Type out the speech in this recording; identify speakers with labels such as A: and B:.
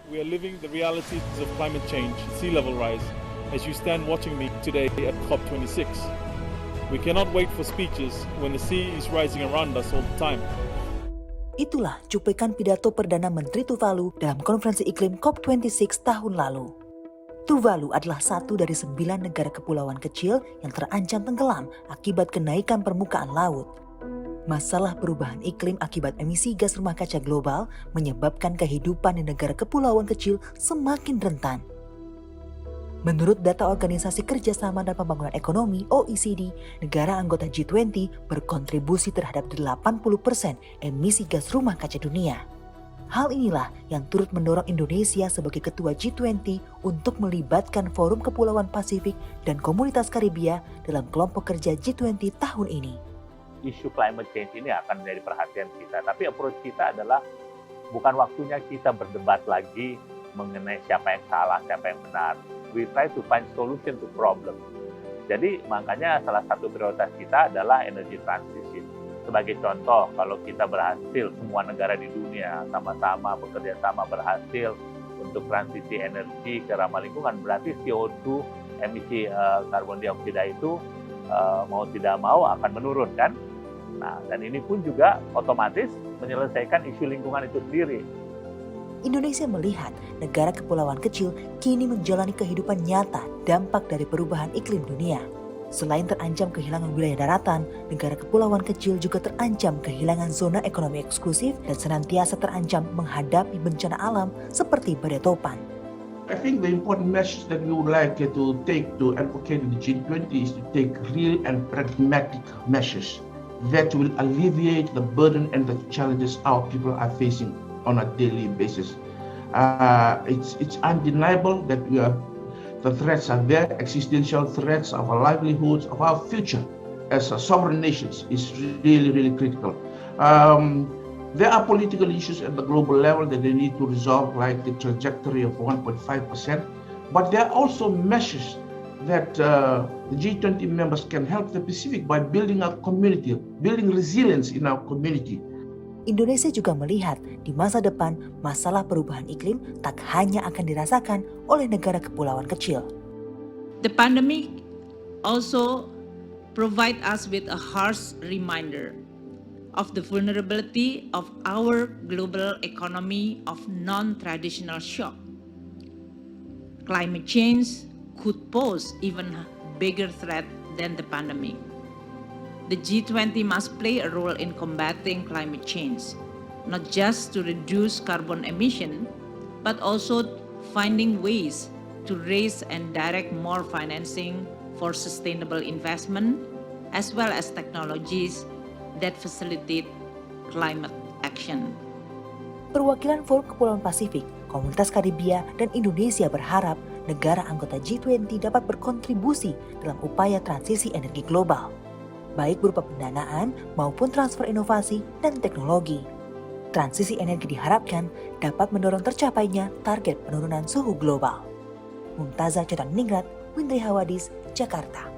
A: We are living the realities of climate change, sea level rise, as you stand watching me today at COP26. We cannot wait for speeches when the sea is rising around us all the time.
B: Itulah cuplikan pidato Perdana Menteri Tuvalu dalam konferensi iklim COP26 tahun lalu. Tuvalu adalah satu dari 9 negara kepulauan kecil yang terancam tenggelam akibat kenaikan permukaan laut. Masalah perubahan iklim akibat emisi gas rumah kaca global menyebabkan kehidupan di negara kepulauan kecil semakin rentan. Menurut data Organisasi Kerjasama dan Pembangunan Ekonomi (OECD), negara anggota G20 berkontribusi terhadap 80% emisi gas rumah kaca dunia. Hal inilah yang turut mendorong Indonesia sebagai ketua G20 untuk melibatkan Forum Kepulauan Pasifik dan Komunitas Karibia dalam kelompok kerja G20 tahun ini.
C: Isu climate change ini akan menjadi perhatian kita, tapi approach kita adalah bukan waktunya kita berdebat lagi mengenai siapa yang salah, siapa yang benar. We try to find solution to problem. Jadi makanya salah satu prioritas kita adalah energy transition. Sebagai contoh, kalau kita berhasil, semua negara di dunia sama-sama bekerja sama berhasil untuk transisi energi ke ramah lingkungan, berarti CO2 emisi karbon dioksida itu mau tidak mau akan menurun kan? Nah, dan ini pun juga otomatis menyelesaikan isu lingkungan itu sendiri.
B: Indonesia melihat negara kepulauan kecil kini menjalani kehidupan nyata dampak dari perubahan iklim dunia. Selain terancam kehilangan wilayah daratan, negara kepulauan kecil juga terancam kehilangan zona ekonomi eksklusif dan senantiasa terancam menghadapi bencana alam seperti badai topan.
D: I think the important message that we would like to take to advocate in the G20 is to take real and pragmatic measures that will alleviate the burden and the challenges our people are facing on a daily basis. It's undeniable that the threats are there, existential threats of our livelihoods, of our future as a sovereign nations is really, really critical. There are political issues at the global level that they need to resolve, like the trajectory of 1.5%, but there are also measures that the G20 members can help the Pacific by building a community, building resilience in our community.
B: Indonesia juga melihat di masa depan masalah perubahan iklim tak hanya akan dirasakan oleh negara kepulauan kecil.
E: The pandemic also provide us with a harsh reminder of the vulnerability of our global economy of non-traditional shock. Climate change could pose even bigger threat than the pandemic. The G20 must play a role in combating climate change, not just to reduce carbon emission, but also finding ways to raise and direct more financing for sustainable investment, as well as technologies that facilitate climate action.
B: Perwakilan Forum Kepulauan Pasifik, Komunitas Karibia, dan Indonesia berharap negara anggota G20 dapat berkontribusi dalam upaya transisi energi global, baik berupa pendanaan maupun transfer inovasi dan teknologi. Transisi energi diharapkan dapat mendorong tercapainya target penurunan suhu global. Mumtazah Cotan Ningrat, Windri Hawadis, Jakarta.